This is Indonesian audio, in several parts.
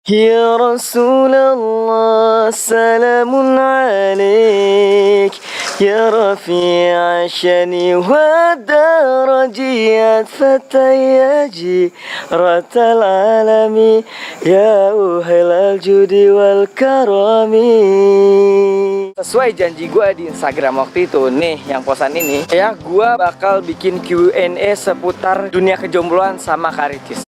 Ya Rasulullah, salamun alaik. Ya Rafi'a syani wa darajiyat fatayaji ratal alami. Ya uhilal judi wal karami. Sesuai janji gue di Instagram waktu itu nih, yang posan ini ya, gue bakal bikin Q&A seputar dunia kejombloan sama Kak Ricis.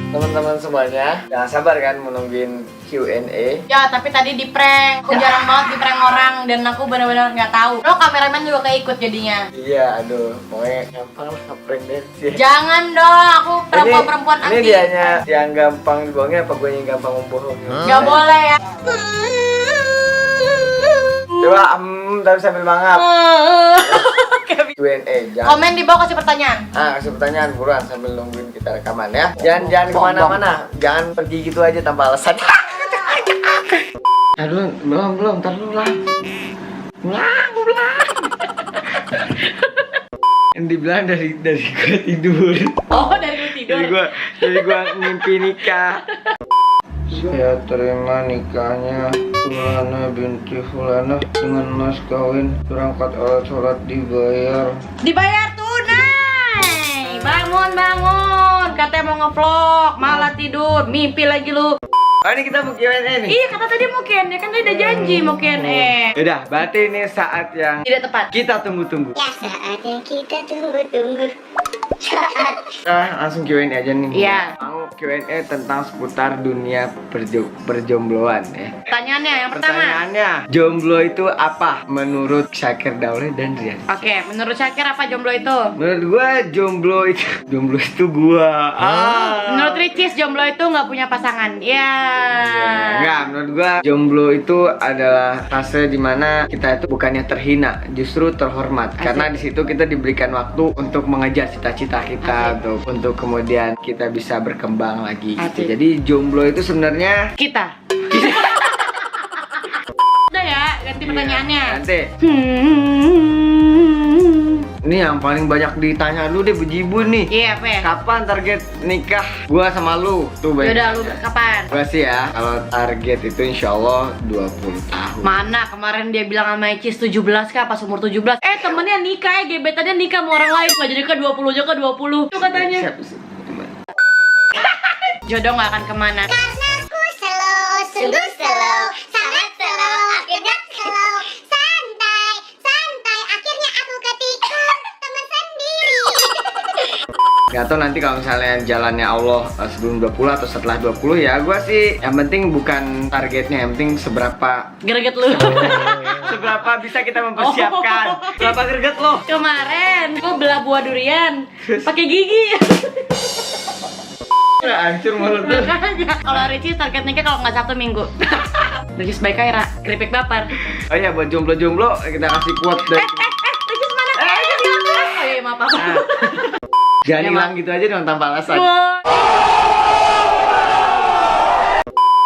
Teman-teman semuanya, jangan sabar kan menungguin Q&A. Ya, tapi tadi di prank. Aku jarang banget di prank orang dan aku benar-benar nggak tahu. Lo kameramen juga keikut jadinya. Iya, aduh, pokoknya gampang lah prank deh sih. Jangan dong, aku perempuan Ini anti. dianya yang gampang dibohongin apa gue yang gampang membohongin? Nggak boleh ya. Coba, tapi sambil mangap. Q&A, jangan. Komen di bawah kasih pertanyaan. Kasih pertanyaan buruan sambil nungguin kita rekaman ya. Jangan kemana-mana, jangan pergi gitu aja tanpa alasan. Aduh, belum, ntar dulu lah. Belum. Yang dibilang dari gue tidur. Oh, dari lu tidur. Dari gua mimpi nikah. Saya terima nikahnya Fulana binti Fulana dengan mas kawin, perangkat alat sholat dibayar. Dibayar tunai. Bangun. Katanya mau ngevlog, malah tidur, mimpi lagi lu. Oh, ini kita mau Q&A nih. Iya, kata tadi mau Q&A, kan tadi udah janji mau Q&A. Udah, berarti ini saat yang Tidak tepat. kita tunggu-tunggu. Ya, saatnya kita tunggu-tunggu. Langsung Q&A aja nih. Iya. Mau Q&A tentang seputar dunia perjombloan ya. Pertanyaannya yang pertama. Pertanyaannya, jomblo itu apa menurut Syakir Daulay dan Rian? Oke, menurut Syakir apa jomblo itu? Menurut gua jomblo itu gua. Menurut Ricis jomblo itu nggak punya pasangan. Ya. Enggak, menurut gua jomblo itu adalah fase dimana kita itu bukannya terhina, justru terhormat. Asik. Karena di situ kita diberikan waktu untuk mengejar cita-cita kita, untuk kemudian kita bisa berkembang lagi gitu. Asik. Jadi jomblo itu sebenarnya Kita. Udah ya, ganti pertanyaannya. nanti. Ini yang paling banyak ditanya dulu deh, bejibun nih. Iya, apa ya? Kapan target nikah gua sama lu? Tuh banyak. Yaudah, lu kapan? Gua sih ya, kalau target itu insyaallah 20 tahun. Mana kemarin dia bilang sama Icis 17 kah pas umur 17. Temennya nikah gebetannya nikah sama orang lain. Nggak jadi ke 20 aja ke 20. Itu katanya. Siapa sih? Jodoh nggak akan kemana. Karena aku slow, sungguh slow, sangat slow, akhirnya slow, santai, akhirnya aku ketikung teman sendiri. Gak tau nanti kalau misalnya jalannya Allah sebelum 20 atau setelah 20 ya, gua sih yang penting bukan targetnya, yang penting seberapa Greget lu. seberapa bisa kita mempersiapkan. Berapa greget lo? Kemarin gua belah buah durian pakai gigi. Hancur mulut lu. Makanya kalau Ricis target nikah kalau nggak Sabtu Minggu. Ricis baik Kaira, keripik baper. Oh iya, buat jomblo-jomblo kita kasih quote dari Ricis mana? Oh iya, maaf. jangan Ya, hilang gitu aja dong tanpa alasan.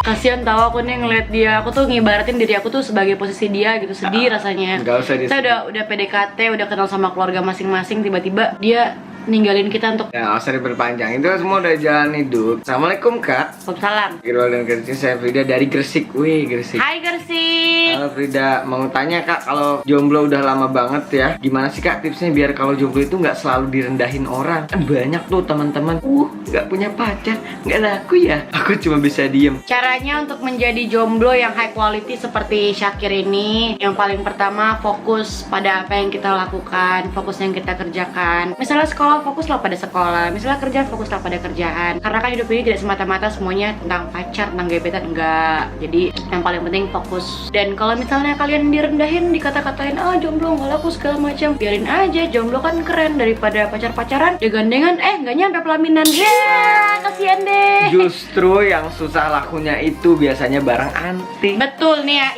Kasian tahu aku nih ngeliat dia, aku tuh ngibaratin diri aku tuh sebagai posisi dia gitu, sedih rasanya. Nggak usah Kita udah PDKT, udah kenal sama keluarga masing-masing, tiba-tiba dia ninggalin kita untuk Ya, usah diperpanjang. Itu semua udah jalan hidup. Assalamualaikum Kak. salam. Irwal dan Kerja, saya Frida dari Gresik. Wih, Gresik. Hai Gersik. Halo Frida, mau tanya Kak, kalau jomblo udah lama banget ya, gimana sih Kak tipsnya biar kalau jomblo itu nggak selalu direndahin orang? Kan banyak tuh teman-teman, nggak punya pacar, nggak laku ya. Aku cuma bisa diem. Caranya untuk menjadi jomblo yang high quality seperti Syakir ini, yang paling pertama fokus pada apa yang kita lakukan, fokus yang kita kerjakan. Misalnya sekolah, fokuslah pada sekolah. Misalnya kerja, fokuslah pada kerjaan. Karena kan hidup ini tidak semata-mata semuanya tentang pacar, tentang gebetan, enggak. Jadi yang paling penting fokus. Dan kalau misalnya kalian direndahin, dikata-katain jomblo nggak laku segala macam, biarin aja. Jomblo kan keren daripada pacar-pacaran ya gandengan nggak nyampe pelaminan. Ya kasihan deh. Justru yang susah lakunya itu biasanya barang antik. Betul nih ya,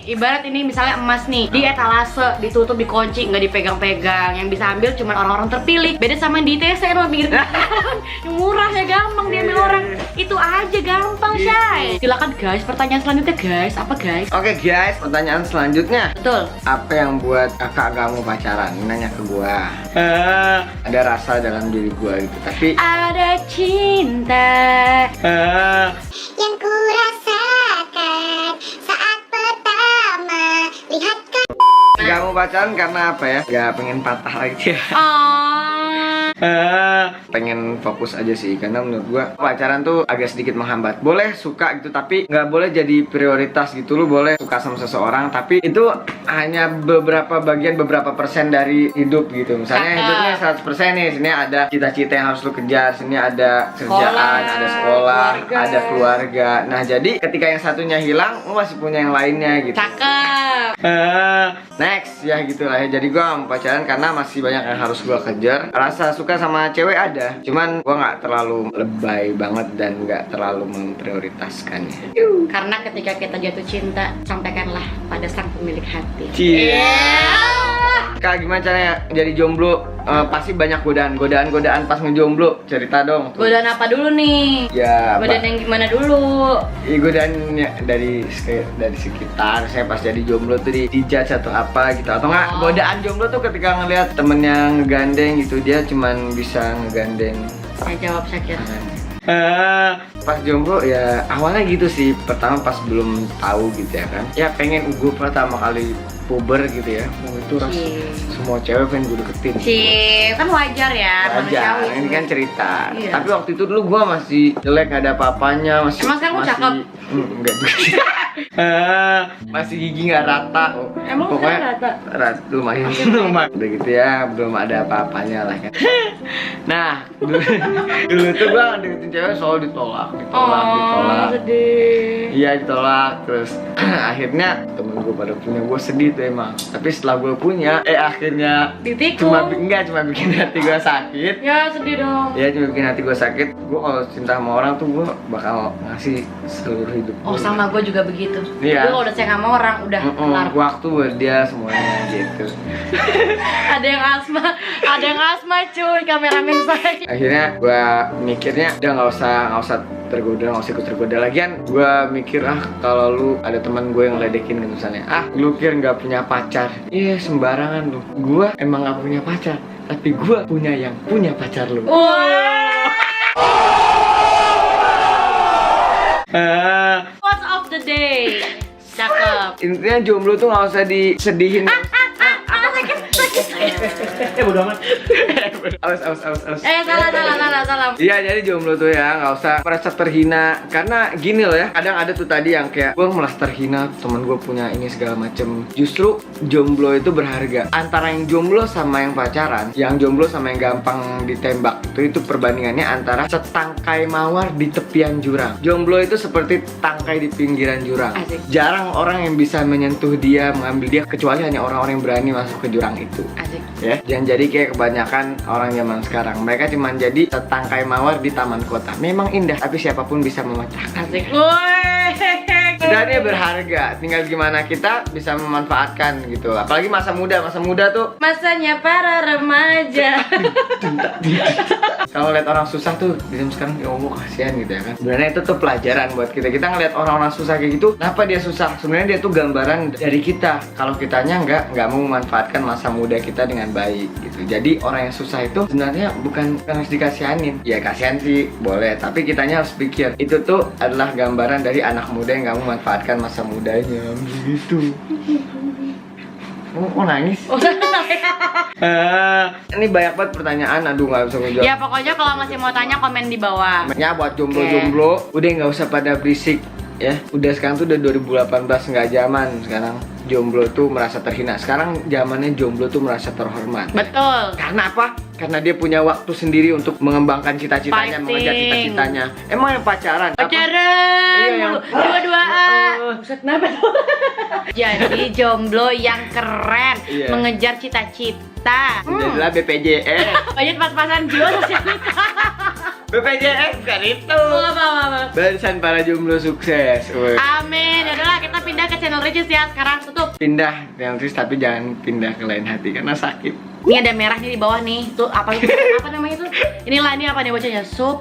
ibarat ini misalnya emas nih di etalase, ditutup, dikunci, nggak dipegang-pegang. Yang bisa ambil cuma orang-orang terpilih. pilih. Beda sama di ITS kan mau pinggir yang murah ya gampang diambil orang. Itu aja gampang, Syai. Silakan guys, pertanyaan selanjutnya guys. Apa guys? Oke guys, pertanyaan selanjutnya. Betul. Apa yang buat kakak kamu pacaran? Nanya ke gua. Ada rasa dalam diri gua gitu, tapi Ada cinta. Yang ku rasakan saat pertama lihat kamu pacaran karena apa ya? Gak pengen patah lagi ya. Pengen fokus aja sih, karena menurut gua pacaran tuh agak sedikit menghambat. Boleh suka gitu, tapi nggak boleh jadi prioritas gitu. Lu boleh suka sama seseorang, tapi itu hanya beberapa bagian, beberapa persen dari hidup gitu. Misalnya hidupnya 100% nih, sini ada cita-cita yang harus lu kejar, sini ada kerjaan, Sekolah, ada sekolah, keluarga. ada keluarga. Nah jadi ketika yang satunya hilang, lu masih punya yang lainnya gitu. Cakep. Next ya gitulah ya. Jadi gua mau pacaran karena masih banyak yang harus gua kejar. Rasa suka sama cewek ada, cuman gua nggak terlalu lebay banget dan nggak terlalu memprioritaskannya. Karena ketika kita jatuh cinta, sampaikanlah pada sang pemilik hati. Cie. Kak, gimana caranya jadi jomblo? Pasti banyak godaan pas ngejomblo. Cerita dong. Tuh. Godaan apa dulu nih? Ya, Godaan yang gimana dulu? godaannya dari sekitar. Saya pas jadi jomblo tuh dijudge atau apa gitu. Atau nggak, godaan jomblo tuh ketika ngelihat temennya ngegandeng gitu, dia cuman bisa ngegandeng. Saya jawab Syakir. Pas jomblo ya awalnya gitu sih. Pertama pas belum tahu gitu ya kan. Ya pengen gue pertama kali puber gitu ya. Itu rasa semua cewek pengen gue deketin. Kan wajar ya, Wajar, manusiawi. ini kan cerita. Iya. Tapi waktu itu dulu gue masih jelek, gak ada apa-apanya, masih. Emang sekarang lu cakep? Enggak juga. Masih gigi nggak rata. Emang sekarang rata? Lumayan. Udah gitu ya, belum ada apa-apanya lah kan. Nah, dulu tuh gue deketin cewek selalu ditolak. Sedih. Iya ditolak, terus akhirnya temen gue pada punya, gue sedih tuh emang. Tapi setelah gue punya, akhirnya Ditikung. cuma bikin hati gue sakit. Ya sedih dong. Ya cuma bikin hati gue sakit. Gue kalau cinta sama orang tuh gue bakal ngasih seluruh hidup. Oh sama gue juga begitu. Iya. Gue kalau udah sayang sama orang udah kelar. Waktu buat dia semuanya gitu. Ada yang asma cuy, kameramen saya. Akhirnya gue mikirnya udah nggak usah tergoda, nggak usah ikut tergoda lagian. Gue mikir kalau lu ada teman gue yang ledekin gitu misalnya, lu kira nggak punya pacar, iya sembarangan lu. Gue emang nggak punya pacar, tapi gue punya yang punya pacar lu. Quotes of the day. Cakep. Intinya jomblo tuh nggak usah disedihin. Bodo amat. Aus. Salah. Iya, jadi jomblo tuh ya nggak usah merasa terhina. Karena gini loh ya, kadang ada tuh tadi yang kayak gue merasa terhina, temen gue punya ini segala macem. Justru jomblo itu berharga. Antara yang jomblo sama yang pacaran, yang jomblo sama yang gampang ditembak itu perbandingannya antara setangkai mawar di tepian jurang. Jomblo itu seperti tangkai di pinggiran jurang. Asik. Jarang orang yang bisa menyentuh dia, mengambil dia, kecuali hanya orang-orang yang berani masuk ke jurang itu. Asik. Ya, jangan jadi kayak kebanyakan orang zaman sekarang. Mereka cuma jadi setangkai mawar di taman kota. Memang indah, tapi siapapun bisa memecahkan. Asik. Dan dia berharga. Tinggal gimana kita bisa memanfaatkan gitu. Apalagi masa muda tuh. Masanya para remaja. Kalau lihat orang susah tuh di zaman sekarang, ya Allah kasihan gitu ya kan. Sebenarnya itu tuh pelajaran buat kita. Kita ngeliat orang-orang susah kayak gitu, kenapa dia susah? Sebenarnya dia tuh gambaran dari kita. Kalau kitanya nggak mau memanfaatkan masa muda kita dengan baik gitu. Jadi orang yang susah itu sebenarnya bukan harus dikasihanin. Ya kasihan sih boleh, tapi kitanya harus pikir itu tuh adalah gambaran dari anak muda yang nggak mau memanfaatkan masa mudanya gitu. Kok nangis? Ini banyak banget pertanyaan, aduh nggak bisa ngejawab. Ya pokoknya kalau masih mau tanya komen di bawah. Ya buat jomblo-jomblo, udah nggak usah pada berisik ya. Udah sekarang tuh udah 2018, nggak zaman sekarang jomblo tuh merasa terhina. Sekarang zamannya jomblo tuh merasa terhormat. Betul. Karena apa? Karena dia punya waktu sendiri untuk mengembangkan cita-citanya, mengejar cita-citanya. Emang yang pacaran? Pacaran Iya, mulu, dua-duaan. Buset, kenapa tuh? Jadi jomblo yang keren, Iya. mengejar cita-cita. Jadilah BPJS. Banyak pas-pasan jiwa sosialita. BPJS kan itu. Apa. Barisan para jomblo sukses. Woi. Amin. Yaudahlah, kita pindah ke channel Ricis ya. Sekarang tutup. Pindah yang terus tapi jangan pindah ke lain hati karena sakit. Ini ada merah nih di bawah nih. Tuh apa namanya itu? Inilah ini apa nih bacanya? Sub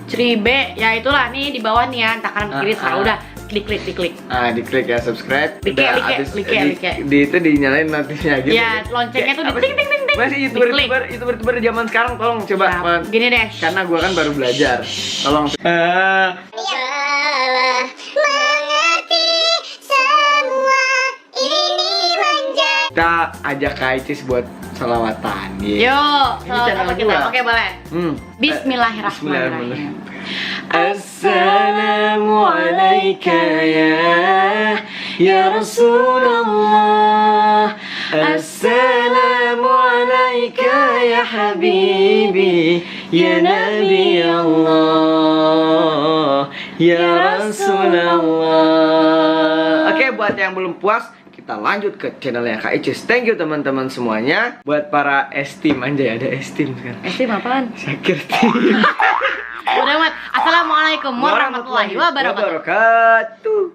Cribe. Ya itulah nih di bawah nih ya. Entah kanan kiri terserah. Udah klik. Diklik ya subscribe. Like. Di itu dinyalain notifnya gitu. Ya, loncengnya tuh di Apa ting ting ting ting. Masih Diklik. youtuber zaman sekarang tolong coba. Nah, gini deh. Karena gua kan baru belajar. Tolong. Salah mengerti semua ini menjadi. Kita ajak Kak Icis buat selawatan. Yuk, Ini channel apa kita? gua. Oke, boleh. Bismillahirrahmanirrahim. Bismillahirrahmanirrahim. Assalamualaikum ya Rasulullah. Assalamualaikum ya Habibi ya Nabi Allah ya Rasulullah. Oke, buat yang belum puas kita lanjut ke channelnya Kak Icis. Thank you teman-teman semuanya. Buat para S-Team, anjay ada S-Team sekarang. Esti apaan? Syakir Team. Udah amat. Assalamualaikum warahmatullahi wabarakatuh.